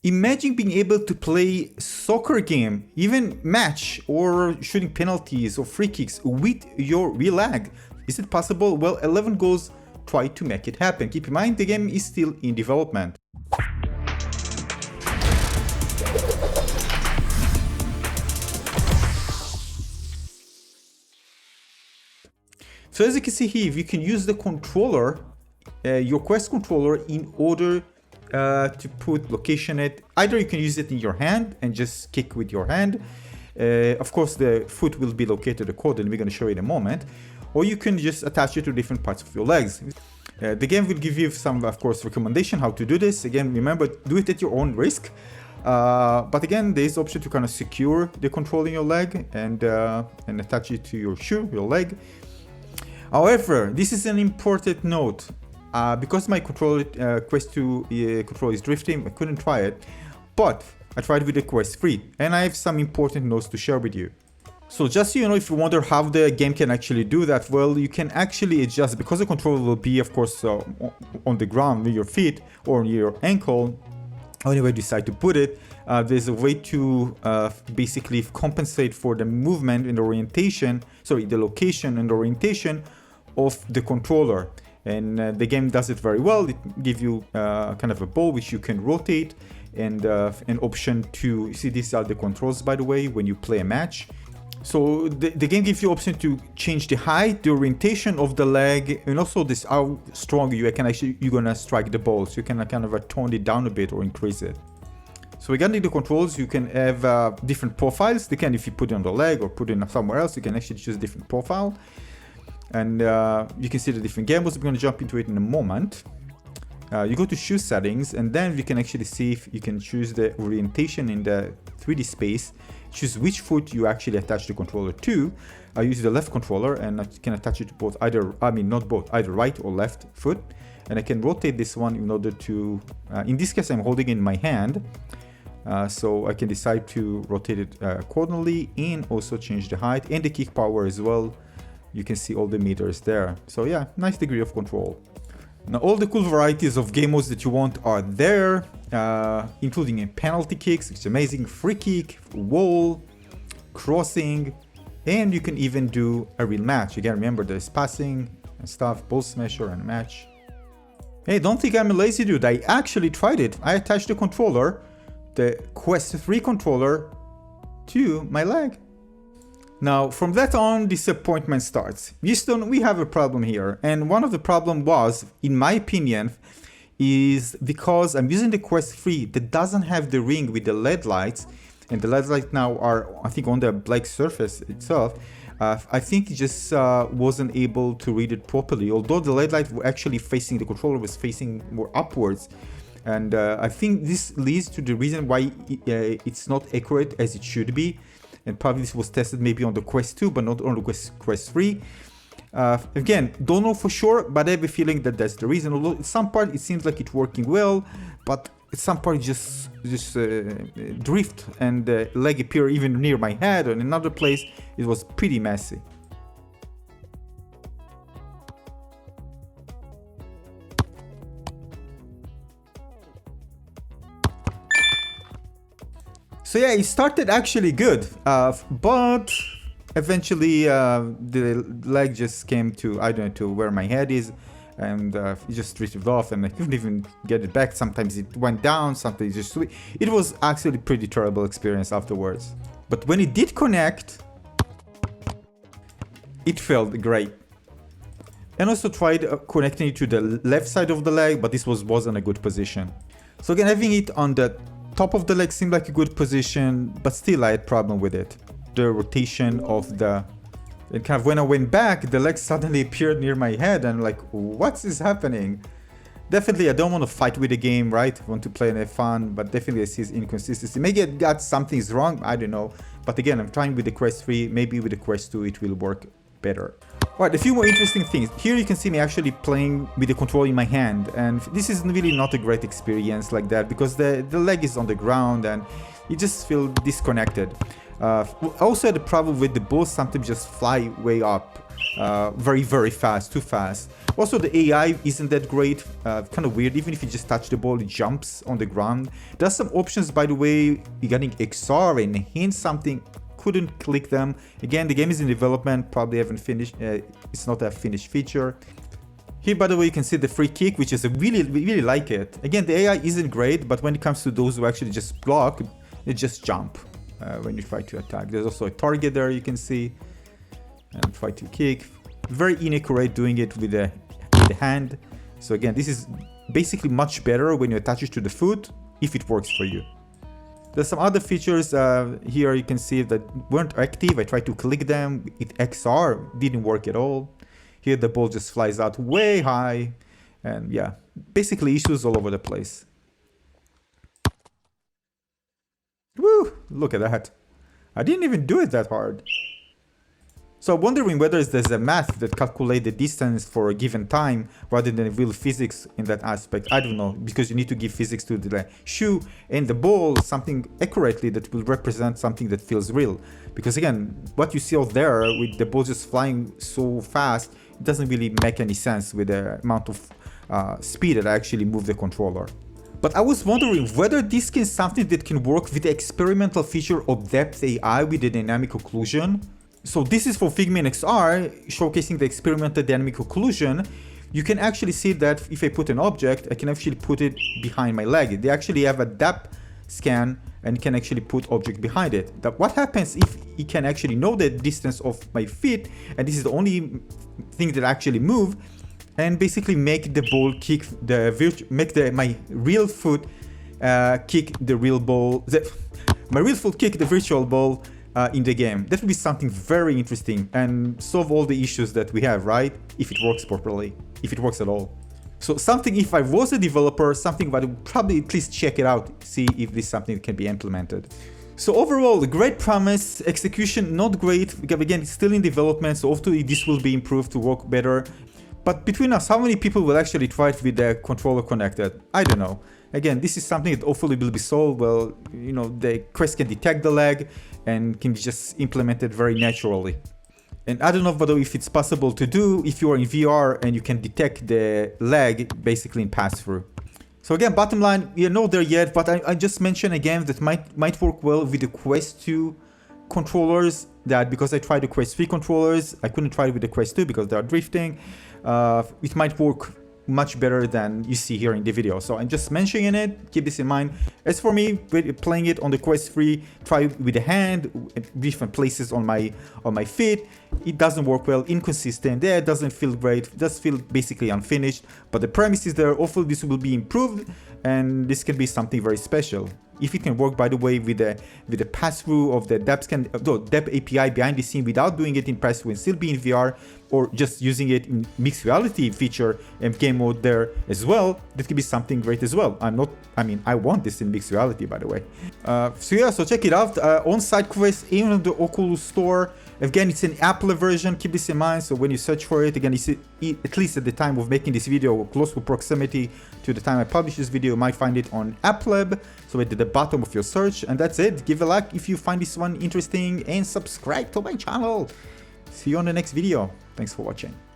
Imagine being able to play soccer game, even match or shooting penalties or free kicks with your real leg. Is it possible? Well, 11 Goals tried to make it happen. Keep in mind, the game is still in development. So as you can see here, you can use the controller, your Quest controller, in order to put location it. Either you can use it in your hand and just kick with your hand. Of course, the foot will be located accordingly. We're going to show you in a moment. Or you can just attach it to different parts of your legs. The game will give you some, of course, recommendation how to do this. Again, remember, do it at your own risk. But again, there is option to kind of secure the control in your leg and attach it to your shoe, your leg. However, this is an important note. Because my Quest 2 controller is drifting, I couldn't try it. But I tried with the Quest 3, and I have some important notes to share with you. So just so you know, if you wonder how the game can actually do that, well, you can actually adjust, because the controller will be, of course, on the ground with your feet or your ankle, however you decide to put it. There's a way to basically compensate for the movement and orientation, the location and orientation of the controller. And the game does it very well. It gives you kind of a ball which you can rotate, and an option to, you see, these are the controls, by the way, when you play a match. So the game gives you option to change the height, the orientation of the leg, and also this how strong you're gonna strike the ball. So you can kind of tone it down a bit or increase it. So regarding the controls, you can have different profiles. If you put it on the leg or put it somewhere else, you can actually choose a different profile. And you can see the different game modes. We're going to jump into it in a moment. You go to shoe settings, and then you can actually see if you can choose the orientation in the 3D space. Choose which foot you actually attach the controller to. I use the left controller, and I can attach it to both, either right or left foot. And I can rotate this one in order to, in this case, I'm holding it in my hand. So I can decide to rotate it accordingly, and also change the height and the kick power as well. You can see all the meters there. So yeah, nice degree of control. Now all the cool varieties of game modes that you want are there, including penalty kicks, which is amazing, free kick, wall, crossing, and you can even do a real match. Again, remember there's passing and stuff, ball smasher and match. Hey, don't think I'm a lazy dude. I actually tried it. I attached the controller, the Quest 3 controller, to my leg. Now, from that on, disappointment starts. Houston, we have a problem here. And one of the problem was, in my opinion, is because I'm using the Quest 3 that doesn't have the ring with the LED lights. And the LED lights now are, I think, on the black surface itself. I think it just wasn't able to read it properly. Although the LED light were actually facing, the controller was facing more upwards. And I think this leads to the reason why it's not accurate as it should be. And probably this was tested maybe on the Quest 2, but not on the Quest 3. Again, don't know for sure, but I have a feeling that that's the reason. Although at some part it seems like it's working well, but at some part it just drift and the leg appear even near my head, or in another place it was pretty messy. So yeah, it started actually good, but eventually the leg just came to, I don't know, to where my head is, and it just drifted off, and I couldn't even get it back. Sometimes it went down, sometimes it just, it was actually a pretty terrible experience afterwards. But when it did connect, it felt great. And also tried connecting it to the left side of the leg, but this wasn't a good position. So again, having it on the top of the leg seemed like a good position, but still I had problem with it. The rotation of the, and kind of when I went back, the leg suddenly appeared near my head, and I'm like, what's is happening? Definitely, I don't want to fight with the game, right? I want to play and have fun, but definitely I see inconsistency. Maybe I got something's wrong, I don't know. But again, I'm trying with the Quest 3, maybe with the Quest 2 it will work better. Alright, a few more interesting things. Here you can see me actually playing with the controller in my hand, and this is really not a great experience like that, because the leg is on the ground and you just feel disconnected. Also had a problem with the balls sometimes just fly way up, very fast, too fast. Also, the AI isn't that great, kind of weird. Even if you just touch the ball, it jumps on the ground. There's some options, by the way, regarding XR and hint something. Couldn't click them. Again, the game is in development, probably haven't finished. It's not a finished feature. Here, by the way, you can see the free kick, which is really like it. Again, the AI isn't great, but when it comes to those who actually just block, they just jump when you try to attack. There's also a target there you can see, and try to kick. Very inaccurate doing it with the hand. So again, this is basically much better when you attach it to the foot, if it works for you. There's some other features here you can see that weren't active. I tried to click them. XR didn't work at all. Here the ball just flies out way high. And yeah, basically issues all over the place. Woo! Look at that. I didn't even do it that hard. So I'm wondering whether there's a math that calculates the distance for a given time rather than real physics in that aspect. I don't know, because you need to give physics to the shoe and the ball something accurately that will represent something that feels real. Because again, what you see out there with the ball just flying so fast, it doesn't really make any sense with the amount of speed that I actually move the controller. But I was wondering whether this is something that can work with the experimental feature of depth AI with the dynamic occlusion. So this is for Figment XR, showcasing the experimental dynamic occlusion. You can actually see that if I put an object, I can actually put it behind my leg. They actually have a depth scan and can actually put object behind it. What happens if it can actually know the distance of my feet, and this is the only thing that actually move, and basically make the ball kick my real foot kick the real ball. My real foot kick the virtual ball in the game. That would be something very interesting and solve all the issues that we have, right? If it works properly, if it works at all. So something, if I was a developer, something that I would probably at least check it out, see if this is something that can be implemented. So overall, great promise, execution not great. Again, it's still in development, so hopefully this will be improved to work better. But between us, how many people will actually try it with the controller connected? I don't know. Again, this is something that hopefully will be solved. Well, you know, the Quest can detect the lag and can be just implemented very naturally. And I don't know whether if it's possible to do if you are in VR and you can detect the lag basically in pass-through. So again, bottom line, we are not there yet, but I just mentioned again that might work well with the Quest 2 controllers. That because I tried the Quest 3 controllers, I couldn't try it with the Quest 2 because they are drifting. It might work much better than you see here in the video. So I'm just mentioning it, keep this in mind. As for me, playing it on the Quest 3, try with the hand, at different places on my feet. It doesn't work well, inconsistent, it doesn't feel great, it does feel basically unfinished. But the premise is there, hopefully this will be improved and this can be something very special. If it can work, by the way, with the pass-through of the depth API behind the scene without doing it in pass-through and still be in VR, or just using it in mixed reality feature and game mode there as well, that could be something great as well. I want this in mixed reality, by the way. So yeah, so check it out. On-site Quest in the Oculus Store. Again, it's an Apple version, keep this in mind. So when you search for it, again, at least at the time of making this video, close to proximity to the time I publish this video, you might find it on Apple. So at the bottom of your search, and that's it. Give a like if you find this one interesting and subscribe to my channel. See you on the next video. Thanks for watching.